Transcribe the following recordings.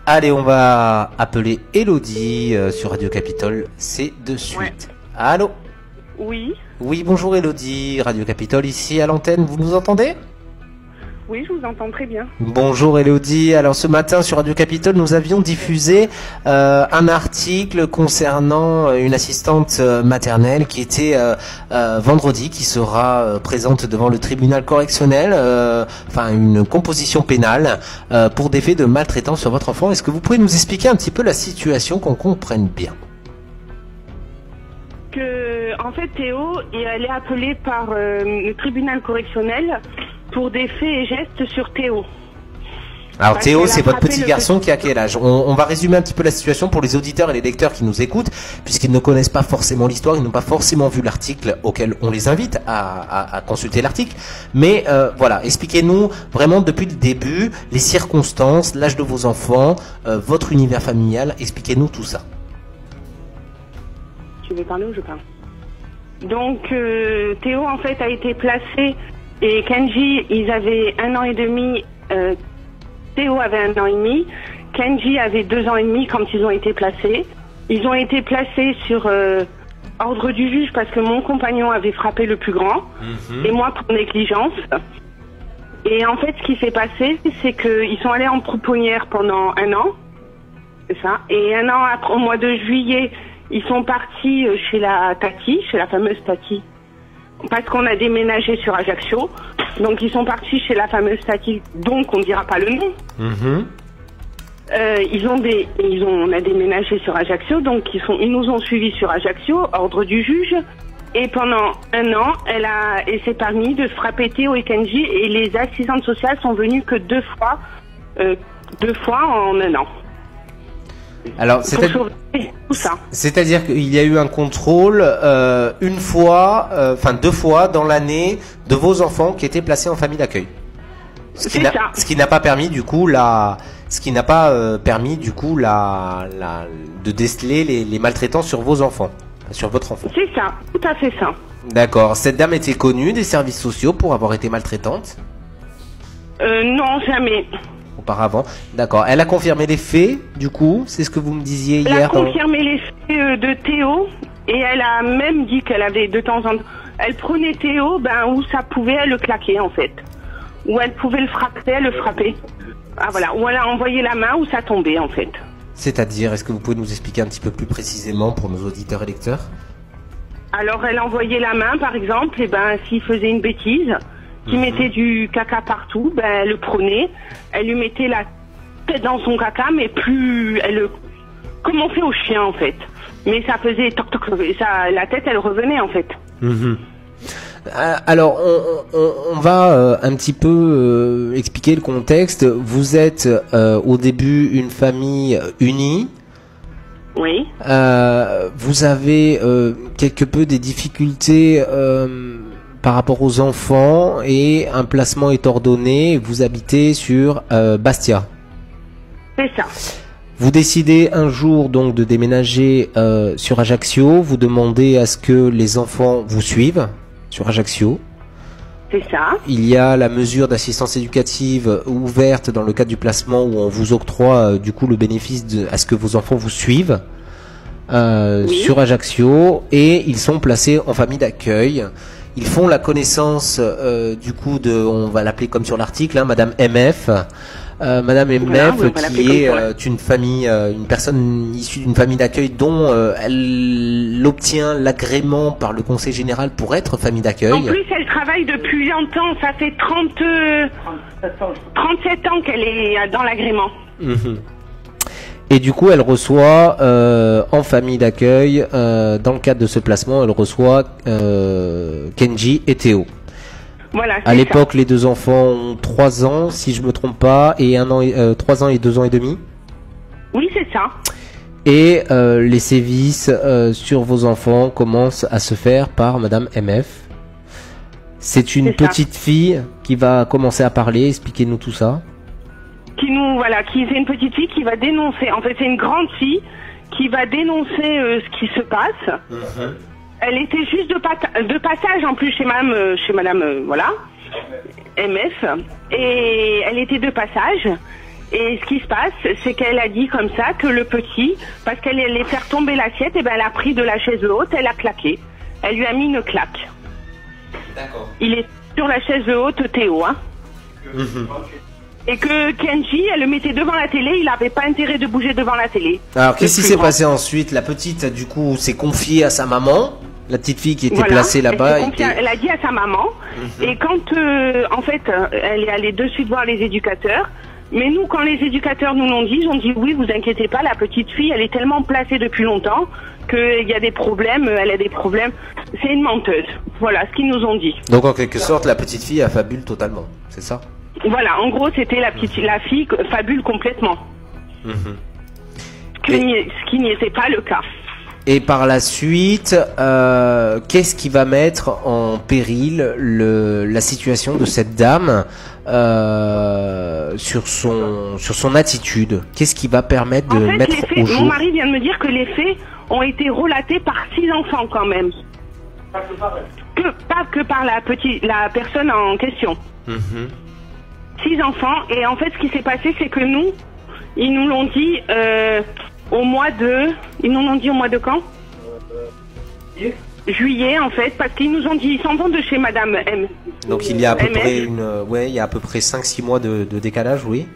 Allez, on va appeler Elodie sur Radio Capitole. C'est de suite. Ouais. Allô? Oui. Oui, bonjour Elodie, Radio Capitole ici à l'antenne. Vous nous entendez? Oui, je vous entends très bien. Bonjour Elodie. Alors ce matin sur Radio Capitole, nous avions diffusé un article concernant une assistante maternelle qui était vendredi, qui sera présente devant le tribunal correctionnel, enfin une composition pénale pour des faits de maltraitance sur votre enfant. Est-ce que vous pouvez nous expliquer un petit peu la situation, qu'on comprenne bien? En fait, Théo, elle est appelée par le tribunal correctionnel pour des faits et gestes sur Théo. Alors Théo, c'est votre petit garçon qui a quel âge? On va résumer un petit peu la situation pour les auditeurs et les lecteurs qui nous écoutent, puisqu'ils ne connaissent pas forcément l'histoire, ils n'ont pas forcément vu l'article auquel on les invite à consulter l'article. Mais voilà, expliquez-nous vraiment depuis le début les circonstances, l'âge de vos enfants, votre univers familial, expliquez-nous tout ça. Tu veux parler ou je parle? Donc Théo en fait a été placé et Kenji, ils avaient 1 an et demi, Théo avait 1 an et demi, Kenji avait 2 ans et demi quand ils ont été placés. Ils ont été placés sur ordre du juge parce que mon compagnon avait frappé le plus grand et moi pour négligence. Et en fait ce qui s'est passé, c'est qu'ils sont allés en pouponnière pendant 1 an, c'est ça, et 1 an après, au mois de juillet, ils sont partis chez la Tati, chez la fameuse Tati, parce qu'on a déménagé sur Ajaccio. Donc ils sont partis chez la fameuse Tati, donc on ne dira pas le nom. On a déménagé sur Ajaccio, donc ils nous ont suivis sur Ajaccio, ordre du juge. Et pendant 1 an, elle s'est permis de frapper Théo et Kenji, et les assistantes sociales sont venues que 2 fois en 1 an. Alors, c'est-à-dire qu'il y a eu un contrôle une fois, enfin 2 fois dans l'année de vos enfants qui étaient placés en famille d'accueil. Ce qui n'a pas permis du coup de déceler les maltraitances sur vos enfants, sur votre enfant. C'est ça, tout à fait ça. D'accord. Cette dame était connue des services sociaux pour avoir été maltraitante? Non, jamais. Auparavant, d'accord. Elle a confirmé les faits, du coup, c'est ce que vous me disiez hier. Elle a confirmé les faits de Théo, et elle a même dit qu'elle avait de temps en temps, elle prenait Théo, où ça pouvait, elle le claquer en fait, où elle pouvait le frapper, elle le frappait. Ah voilà, où elle a envoyé la main, où ça tombait en fait. C'est-à-dire, est-ce que vous pouvez nous expliquer un petit peu plus précisément pour nos auditeurs et lecteurs? Alors, elle envoyait la main, par exemple, et s'il faisait une bêtise, qui mettait du caca partout, elle le prenait, elle lui mettait la tête dans son caca, mais plus elle, comme on fait au chien en fait, mais ça faisait toc toc, la tête elle revenait en fait. Alors on va un petit peu expliquer le contexte. Vous êtes au début une famille unie. Oui. Vous avez quelque peu des difficultés par rapport aux enfants, et un placement est ordonné. Vous habitez sur Bastia. C'est ça. Vous décidez un jour donc de déménager sur Ajaccio. Vous demandez à ce que les enfants vous suivent sur Ajaccio. C'est ça. Il y a la mesure d'assistance éducative ouverte dans le cadre du placement, où on vous octroie du coup le bénéfice à ce que vos enfants vous suivent sur Ajaccio, et ils sont placés en famille d'accueil. Ils font la connaissance du coup on va l'appeler comme sur l'article, Madame MF. Madame MF, qui est une famille, une personne issue d'une famille d'accueil dont elle obtient l'agrément par le Conseil général pour être famille d'accueil. En plus, elle travaille depuis longtemps. Ça fait 37 ans qu'elle est dans l'agrément. Et du coup, elle reçoit en famille d'accueil, dans le cadre de ce placement, elle reçoit Kenji et Théo. Voilà, à l'époque, les 2 enfants ont 3 ans, si je me trompe pas, et 3 ans et 2 ans et demi. Oui, c'est ça. Et les sévices sur vos enfants commencent à se faire par Madame MF. C'est une petite fille qui va commencer à parler. Expliquez-nous tout ça. Qui c'est une petite fille qui va dénoncer. En fait, c'est une grande fille qui va dénoncer ce qui se passe. Elle était juste de passage en plus chez Madame MF, et elle était de passage. Et ce qui se passe, c'est qu'elle a dit comme ça que le petit, parce qu'elle allait faire tomber l'assiette, et ben elle a pris de la chaise haute, elle a claqué. Elle lui a mis une claque. D'accord. Il est sur la chaise haute, Théo, hein. Et que Kenji, elle le mettait devant la télé, il n'avait pas intérêt de bouger devant la télé. Alors, qu'est-ce qui s'est passé ensuite? La petite, du coup, s'est confiée à sa maman. La petite fille qui était placée là-bas. Elle a dit à sa maman. Et quand, en fait, elle est allée de suite voir les éducateurs. Mais nous, quand les éducateurs nous l'ont dit, ils ont dit oui, vous inquiétez pas, la petite fille, elle est tellement placée depuis longtemps qu'il y a des problèmes, elle a des problèmes. C'est une menteuse. Voilà ce qu'ils nous ont dit. Donc, en quelque sorte, la petite fille affabule totalement. C'est ça? Voilà, en gros, c'était la fille fabule complètement. Ce qui n'y était pas le cas. Et par la suite, qu'est-ce qui va mettre en péril la situation de cette dame sur son attitude? Qu'est-ce qui va permettre de mettre au jour? Mon mari vient de me dire que les faits ont été relatés par 6 enfants quand même. Pas que par la personne en question. 6 enfants. Et en fait, ce qui s'est passé, c'est que nous, ils nous l'ont dit au mois de... Ils nous l'ont dit au mois de quand? Juillet, en fait, parce qu'ils nous ont dit, ils s'en vont de chez Madame M. Donc il y a à peu près il y a à peu près 5-6 mois de décalage, oui.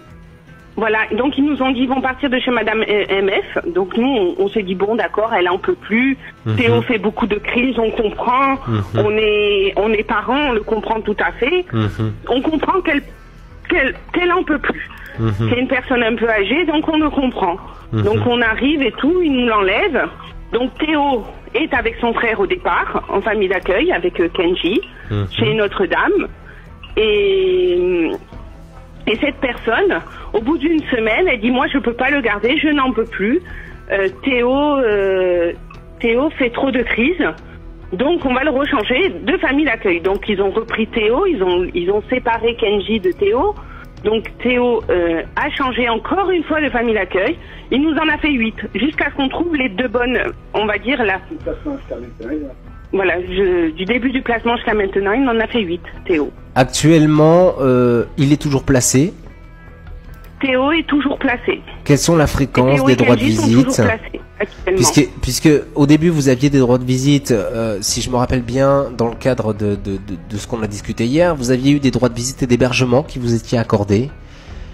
Voilà, donc ils nous ont dit, ils vont partir de chez Madame MF. Donc nous, on s'est dit, bon, d'accord, elle en peut plus. Théo fait beaucoup de crises, on comprend. On est parents, on le comprend tout à fait. On comprend qu'elle en peut plus. C'est une personne un peu âgée, donc on le comprend. Donc on arrive et tout, il nous l'enlève. Donc Théo est avec son frère au départ, en famille d'accueil, avec Kenji, chez Notre-Dame. Et cette personne, au bout d'une semaine, elle dit, moi je peux pas le garder, je n'en peux plus. Théo fait trop de crises. Donc on va le rechanger de famille d'accueil. Donc ils ont repris Théo, ils ont séparé Kenji de Théo. Donc Théo a changé encore une fois de famille d'accueil. Il nous en a fait 8, jusqu'à ce qu'on trouve les 2 bonnes, on va dire là. Voilà, du début du placement jusqu'à maintenant, il en a fait 8, Théo. Actuellement, il est toujours placé? Théo est toujours placé. Quelles sont la fréquence des droits de visite? Puisque au début vous aviez des droits de visite, si je me rappelle bien, dans le cadre de ce qu'on a discuté hier, vous aviez eu des droits de visite et d'hébergement qui vous étaient accordés.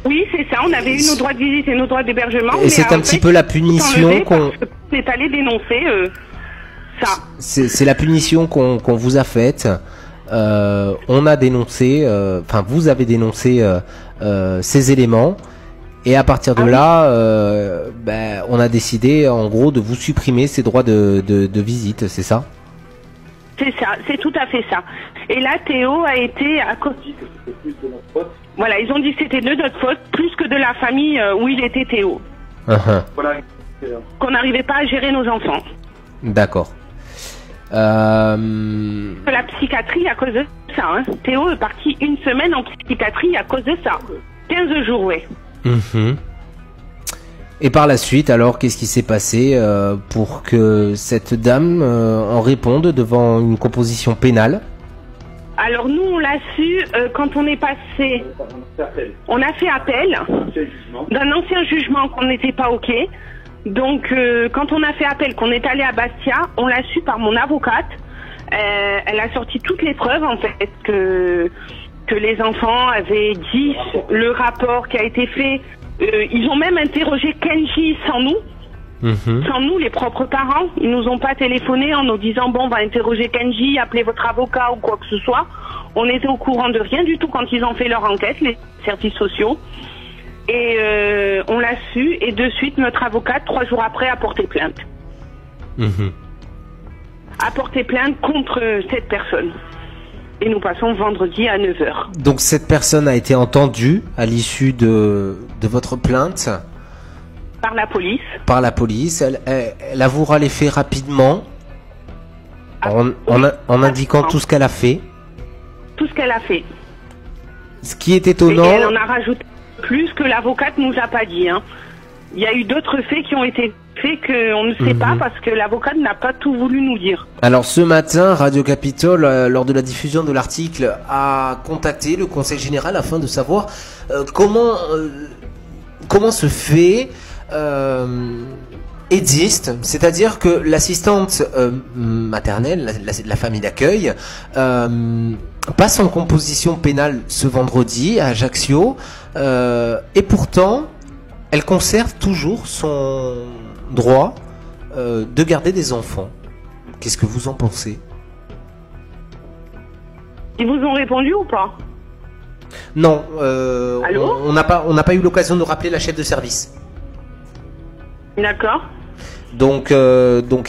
Oui, c'est ça, on avait eu nos droits de visite et nos droits d'hébergement. Et c'est un petit peu la punition qu'on... On est allé dénoncer ça. C'est la punition qu'on vous a faite. On a dénoncé, enfin vous avez dénoncé ces éléments. Et à partir de là, on a décidé en gros de vous supprimer ces droits de visite, c'est ça? C'est ça, c'est tout à fait ça. Et là, Théo a été à cause... Voilà, ils ont dit que c'était de notre faute, plus que de la famille où il était Théo. Voilà. Qu'on n'arrivait pas à gérer nos enfants. D'accord. La psychiatrie à cause de ça. Hein. Théo est parti 1 semaine en psychiatrie à cause de ça. 15 jours, oui. Et par la suite, alors, qu'est-ce qui s'est passé pour que cette dame en réponde devant une composition pénale? Alors nous, on l'a su quand on est passé... On a fait appel d'un ancien jugement qu'on n'était pas OK. Donc quand on a fait appel, qu'on est allé à Bastia, on l'a su par mon avocate. Elle a sorti toutes les preuves, en fait, que les enfants avaient dit, le rapport qui a été fait. Ils ont même interrogé Kenji sans nous. Sans nous, les propres parents. Ils nous ont pas téléphoné en nous disant, bon, on va interroger Kenji, appelez votre avocat ou quoi que ce soit. On était au courant de rien du tout quand ils ont fait leur enquête, les services sociaux. Et on l'a su, et de suite, notre avocate, 3 jours après, a porté plainte. A porté plainte contre cette personne. Et nous passons vendredi à 9h. Donc cette personne a été entendue à l'issue de votre plainte? Par la police. Par la police. Elle avouera les faits rapidement, en indiquant tout ce qu'elle a fait. Tout ce qu'elle a fait. Ce qui est étonnant... Et elle en a rajouté plus que l'avocate nous a pas dit. Hein. Il y a eu d'autres faits qui ont été faits qu'on ne sait pas parce que l'avocate n'a pas tout voulu nous dire. Alors ce matin, Radio Capitole, lors de la diffusion de l'article, a contacté le Conseil Général afin de savoir comment comment se fait existe, c'est-à-dire que l'assistante maternelle, la famille d'accueil, passe en composition pénale ce vendredi à Ajaccio, et pourtant, elle conserve toujours son droit de garder des enfants. Qu'est-ce que vous en pensez? Ils vous ont répondu ou pas? Non, Allô, on n'a pas eu l'occasion de rappeler la chef de service. d'accord. Donc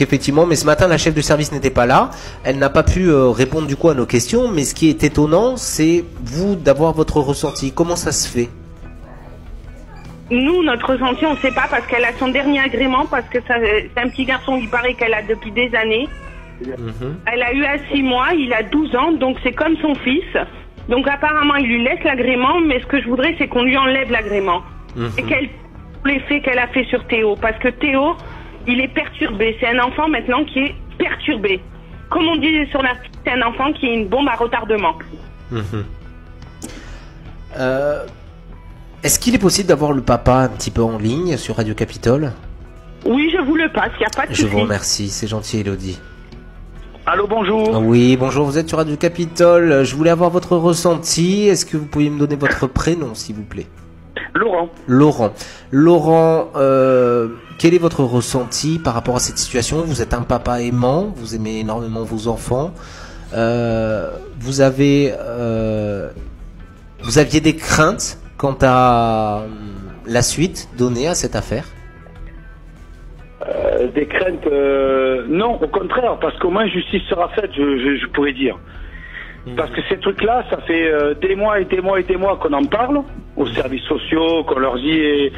effectivement, mais ce matin la chef de service n'était pas là, elle n'a pas pu répondre du coup à nos questions, mais ce qui est étonnant, c'est vous d'avoir votre ressenti. Comment ça se fait? Nous, notre ressenti, on ne sait pas parce qu'elle a son dernier agrément, parce que c'est un petit garçon, il paraît qu'elle a depuis des années. Elle a eu à 6 mois, il a 12 ans, donc c'est comme son fils. Donc apparemment, il lui laisse l'agrément, mais ce que je voudrais, c'est qu'on lui enlève l'agrément. Et qu'elle les faits qu'elle a fait sur Théo, parce que Théo, il est perturbé. C'est un enfant maintenant qui est perturbé. Comme on dit sur l'article, c'est un enfant qui est une bombe à retardement. Est-ce qu'il est possible d'avoir le papa un petit peu en ligne sur Radio Capitole? Oui, je vous le passe, il n'y a pas de souci. Je vous remercie, c'est gentil Elodie. Allô, bonjour. Oui, bonjour, vous êtes sur Radio Capitole. Je voulais avoir votre ressenti. Est-ce que vous pourriez me donner votre prénom, s'il vous plaît? Laurent. Laurent, quel est votre ressenti par rapport à cette situation? Vous êtes un papa aimant, vous aimez énormément vos enfants. Vous aviez des craintes quant à la suite donnée à cette affaire? Des craintes, non, au contraire, parce qu'au moins justice sera faite, je pourrais dire. Parce que ces trucs-là, ça fait des mois et des mois et des mois qu'on en parle aux services sociaux, qu'on leur dit, et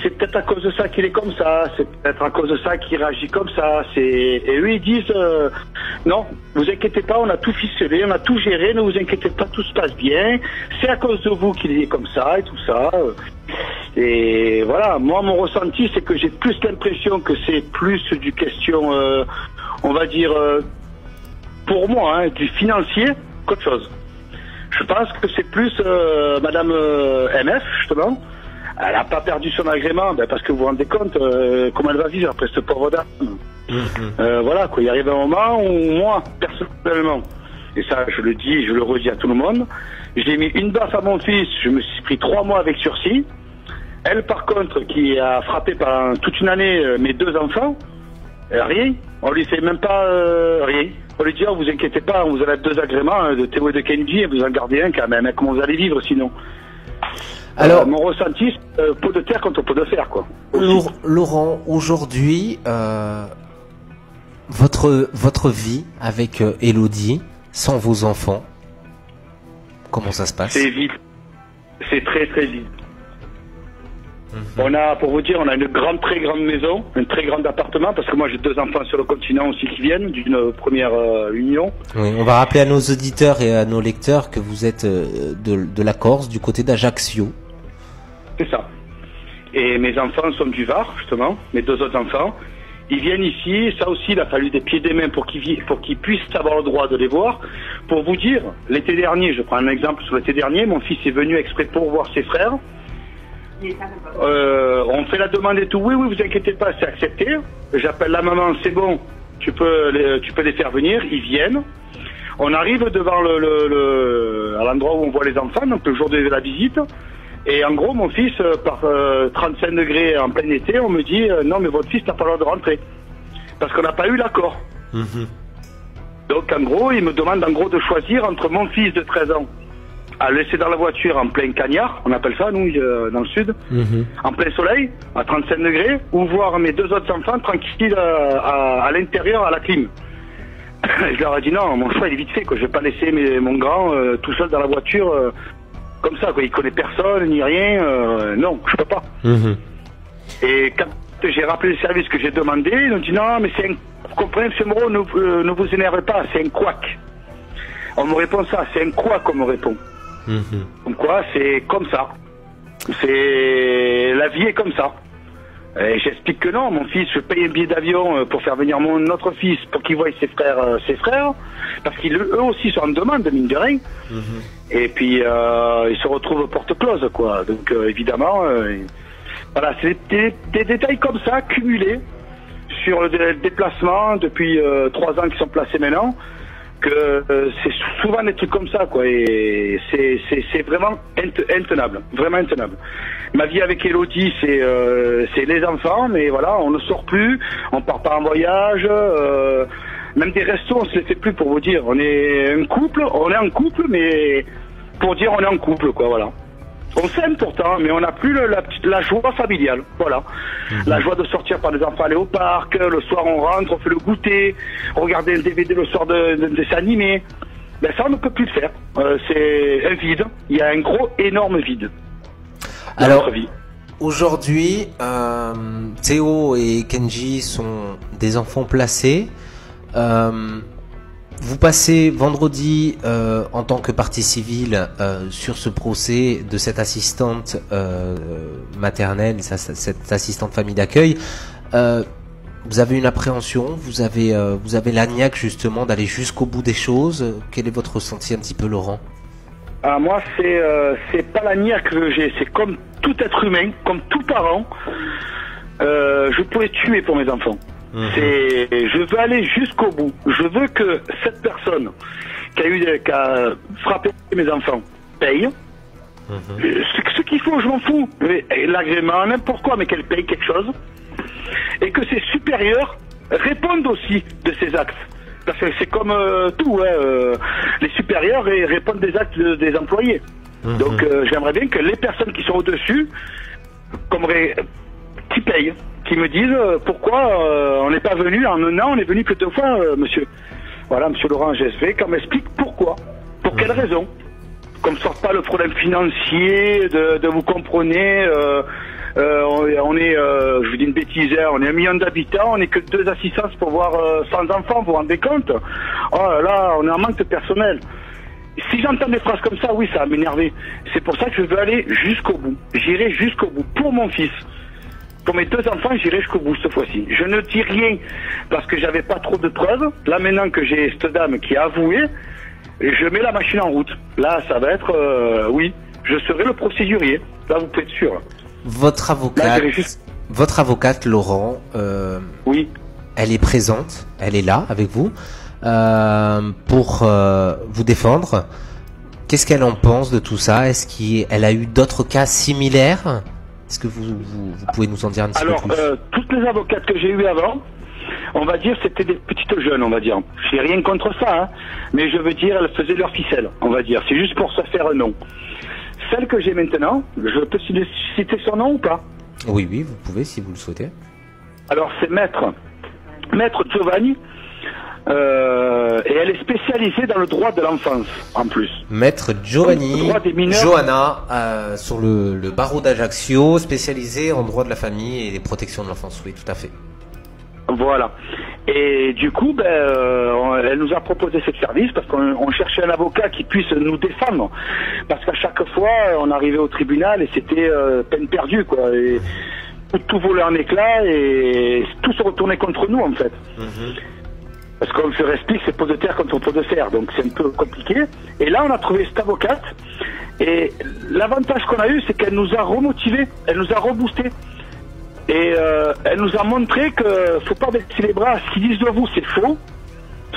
c'est peut-être à cause de ça qu'il est comme ça, c'est peut-être à cause de ça qu'il réagit comme ça. Et eux, ils disent, non, vous inquiétez pas, on a tout ficelé, on a tout géré, ne vous inquiétez pas, tout se passe bien, c'est à cause de vous qu'il est comme ça et tout ça. Et voilà, moi, mon ressenti, c'est que j'ai plus l'impression que c'est plus du question, on va dire, pour moi, hein, du financier qu'autre chose. Je pense que c'est plus Madame MF, justement. Elle n'a pas perdu son agrément, parce que vous vous rendez compte comment elle va vivre après cette pauvre dame. Voilà, quoi. Il arrive un moment où moi, personnellement, et ça je le dis, je le redis à tout le monde, j'ai mis une baffe à mon fils, je me suis pris 3 mois avec sursis. Elle, par contre, qui a frappé pendant toute une année mes 2 enfants, rien. On lui fait même pas rien. On lui dit, oh, vous inquiétez pas, vous avez 2 agréments de Théo et de Kenji, et vous en gardez un quand même. Comment vous allez vivre sinon? Alors, mon ressenti, c'est pot de terre contre pot de fer, quoi. Laurent, aujourd'hui, votre vie avec Elodie, sans vos enfants, comment ça se passe? C'est vide. C'est très très vide. On a, pour vous dire, on a une très grande maison, un très grand appartement, parce que moi j'ai 2 enfants sur le continent aussi qui viennent d'une première union. Oui, on va rappeler à nos auditeurs et à nos lecteurs que vous êtes de la Corse, du côté d'Ajaccio. C'est ça. Et mes enfants sont du Var, justement, mes 2 autres enfants. Ils viennent ici, ça aussi il a fallu des pieds et des mains pour qu'ils puissent avoir le droit de les voir. Pour vous dire, l'été dernier, je prends un exemple sur l'été dernier, mon fils est venu exprès pour voir ses frères. On fait la demande et tout, oui, vous inquiétez pas, c'est accepté. J'appelle la maman, c'est bon, tu peux les faire venir, ils viennent. On arrive devant à l'endroit où on voit les enfants, donc le jour de la visite. Et en gros, mon fils, par 35 degrés en plein été, on me dit, non mais votre fils n'a pas le droit de rentrer. Parce qu'on n'a pas eu l'accord. Donc en gros, il me demande en gros de choisir entre mon fils de 13 ans à le laisser dans la voiture en plein cagnard, on appelle ça nous dans le sud, en plein soleil, à 35 degrés, ou voir mes 2 autres enfants tranquilles à l'intérieur à la clim. Je leur ai dit non, mon choix il est vite fait, quoi. Je vais pas laisser mon grand tout seul dans la voiture comme ça, quoi. Il connaît personne ni rien, non, je peux pas. Et quand j'ai rappelé le service que j'ai demandé, ils ont dit non, mais vous comprenez, M. Moreau, ne vous énervez pas, c'est un couac. On me répond ça, c'est un couac qu'on me répond. Comme quoi, c'est comme ça. La vie est comme ça. Et j'explique que non, mon fils, je paye un billet d'avion pour faire venir mon autre fils, pour qu'il voie ses frères, parce qu'eux aussi sont en demande, mine de rien. Et puis, ils se retrouvent porte close, quoi. Donc, évidemment, Voilà, c'est des détails comme ça, cumulés sur le déplacement depuis 3 ans qui sont placés maintenant, que c'est souvent des trucs comme ça, quoi, et c'est vraiment intenable, vraiment intenable. Ma vie avec Elodie, c'est les enfants, mais voilà, on ne sort plus, on part pas en voyage, même des restos, on se les fait plus, pour vous dire. On est un couple, mais pour dire on est en couple, quoi, voilà. On s'aime pourtant, mais on n'a plus la joie familiale, voilà. La joie de sortir par les enfants, aller au parc, le soir on rentre, on fait le goûter, regarder un DVD le soir de dessin animé. Ben ça on ne peut plus le faire. C'est un vide. Il y a un gros, énorme vide dans notre vie. Aujourd'hui, Théo et Kenji sont des enfants placés. Vous passez vendredi en tant que partie civile sur ce procès de cette assistante maternelle, cette assistante famille d'accueil. Vous avez une appréhension, vous avez la niaque justement d'aller jusqu'au bout des choses. Quel est votre ressenti un petit peu, Laurent? Moi, c'est pas la niaque que j'ai, c'est comme tout être humain, comme tout parent, je pourrais tuer pour mes enfants. Je veux aller jusqu'au bout. Je veux que cette personne qui a frappé mes enfants paye. Ce qu'il faut, je m'en fous. L'agrément, n'importe quoi, mais qu'elle paye quelque chose. Et que ses supérieurs répondent aussi de ces actes. Parce que c'est comme tout, hein, les supérieurs répondent des actes des employés. Donc j'aimerais bien que les personnes qui sont au-dessus, qui payent, qui me disent pourquoi on n'est pas venu en un an, on est venu que 2 fois, monsieur. Voilà, monsieur Laurent GSV, qu'on m'explique pourquoi. Pour quelle raison. Qu'on ne sorte pas le problème financier, de vous comprenez, on est, je vous dis une bêtise, on est 1 million d'habitants, on n'est que 2 assistances pour voir 100 enfants, vous vous rendez compte? Oh là là, on est en manque de personnel. Si j'entends des phrases comme ça, oui, ça va m'énerver. C'est pour ça que je veux aller jusqu'au bout. J'irai jusqu'au bout. Pour mon fils. Pour mes 2 enfants, j'irai jusqu'au bout cette fois-ci. Je ne dis rien parce que j'avais pas trop de preuves. Là, maintenant que j'ai cette dame qui a avoué, je mets la machine en route. Là, ça va être, oui, je serai le procédurier. Là, vous pouvez être sûr. Votre avocate, Laurent, oui, elle est présente, elle est là avec vous pour vous défendre. Qu'est-ce qu'elle en pense de tout ça? Est-ce qu'elle a eu d'autres cas similaires? Est-ce que vous pouvez nous en dire un petit peu plus? Alors, toutes les avocates que j'ai eues avant, on va dire, c'était des petites jeunes, on va dire. J'ai rien contre ça, hein, mais je veux dire, elles faisaient leur ficelle, on va dire. C'est juste pour se faire un nom. Celle que j'ai maintenant, je peux citer son nom ou pas? Oui, vous pouvez si vous le souhaitez. Alors, c'est Maître Giovanni, et elle est spécialisée dans le droit de l'enfance, en plus. Maître Giovanni, Johanna, sur le barreau d'Ajaccio, spécialisée en droit de la famille et les protections de l'enfance, oui, tout à fait. Voilà. Et du coup, elle nous a proposé ce service parce qu'on cherchait un avocat qui puisse nous défendre. Parce qu'à chaque fois, on arrivait au tribunal et c'était peine perdue, quoi. Et tout volait en éclats et tout se retournait contre nous, en fait. Parce qu'on se explique, c'est pot de terre contre pot de fer, donc c'est un peu compliqué. Et là, on a trouvé cette avocate. Et l'avantage qu'on a eu, c'est qu'elle nous a remotivés, elle nous a reboostés. Et elle nous a montré que faut pas baisser les bras. Ce qu'ils disent de vous, c'est faux.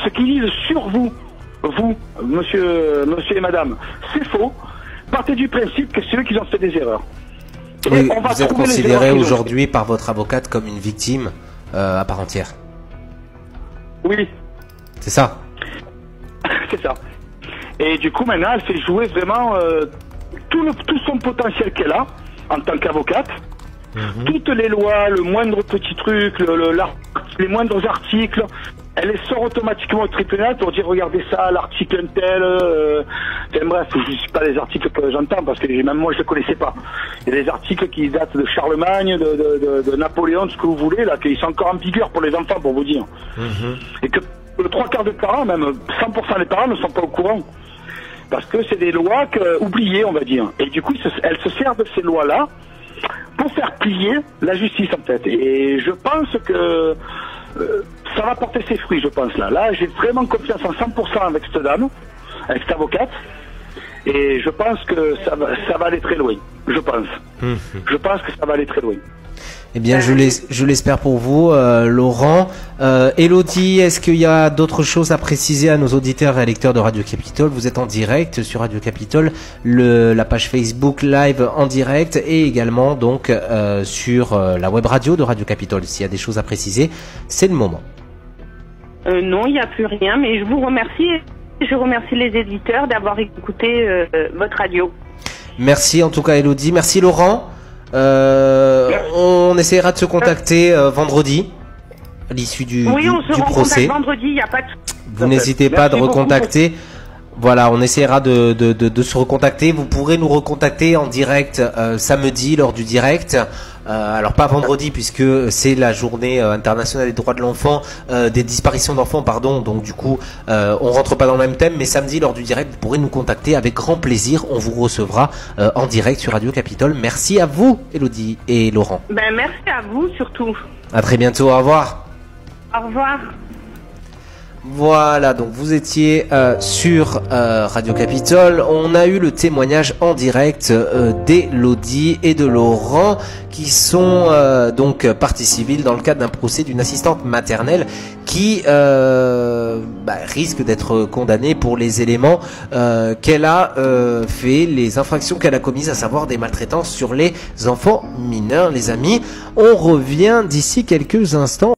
Ce qu'ils disent sur vous, monsieur et madame, c'est faux. Partez du principe que c'est eux qui ont fait des erreurs. Oui, vous êtes considéré aujourd'hui par votre avocate comme une victime à part entière. Oui. C'est ça. C'est ça. Et du coup, maintenant, elle fait jouer vraiment tout son potentiel qu'elle a en tant qu'avocate. Toutes les lois, le moindre petit truc, les moindres articles, elle les sort automatiquement au tribunal pour dire regardez ça, l'article tel, bref, je ne sais pas les articles que j'entends parce que même moi je ne les connaissais pas. Il y a des articles qui datent de Charlemagne, de Napoléon, ce que vous voulez, là, qui sont encore en vigueur pour les enfants, pour vous dire. Et que le 3/4 des parents, même 100% des parents ne sont pas au courant. Parce que c'est des lois oubliées, on va dire. Et du coup, elle se sert de ces lois-là pour faire plier la justice, en fait. Et je pense que ça va porter ses fruits, je pense, là. Là, j'ai vraiment confiance en 100% avec cette dame, avec cette avocate. Et je pense que ça va aller très loin. Je pense. Je pense que ça va aller très loin. Eh bien, je l'espère pour vous, Laurent. Elodie, est-ce qu'il y a d'autres choses à préciser à nos auditeurs et lecteurs de Radio Capitole? Vous êtes en direct sur Radio Capitole, la page Facebook live en direct et également donc sur la web radio de Radio Capitole. S'il y a des choses à préciser, c'est le moment. Non, il n'y a plus rien, mais je vous remercie. Je remercie les éditeurs d'avoir écouté votre radio. Merci en tout cas, Elodie. Merci, Laurent. On essaiera de se contacter vendredi à l'issue du procès. Vendredi, il n'y a pas de... Vous n'hésitez pas de recontacter. Voilà, on essaiera de se recontacter. Vous pourrez nous recontacter en direct samedi lors du direct. Alors pas vendredi puisque c'est la journée internationale des droits de l'enfant, des disparitions d'enfants, pardon. Donc du coup, on rentre pas dans le même thème. Mais samedi lors du direct, vous pourrez nous contacter avec grand plaisir. On vous recevra en direct sur Radio Capitole. Merci à vous, Elodie et Laurent. Ben merci à vous surtout. À très bientôt. Au revoir. Au revoir. Voilà, donc vous étiez sur Radio Capitole. On a eu le témoignage en direct d'Elodie et de Laurent qui sont donc partie civile dans le cadre d'un procès d'une assistante maternelle qui risque d'être condamnée pour les éléments qu'elle a fait, les infractions qu'elle a commises, à savoir des maltraitances sur les enfants mineurs. Les amis, on revient d'ici quelques instants.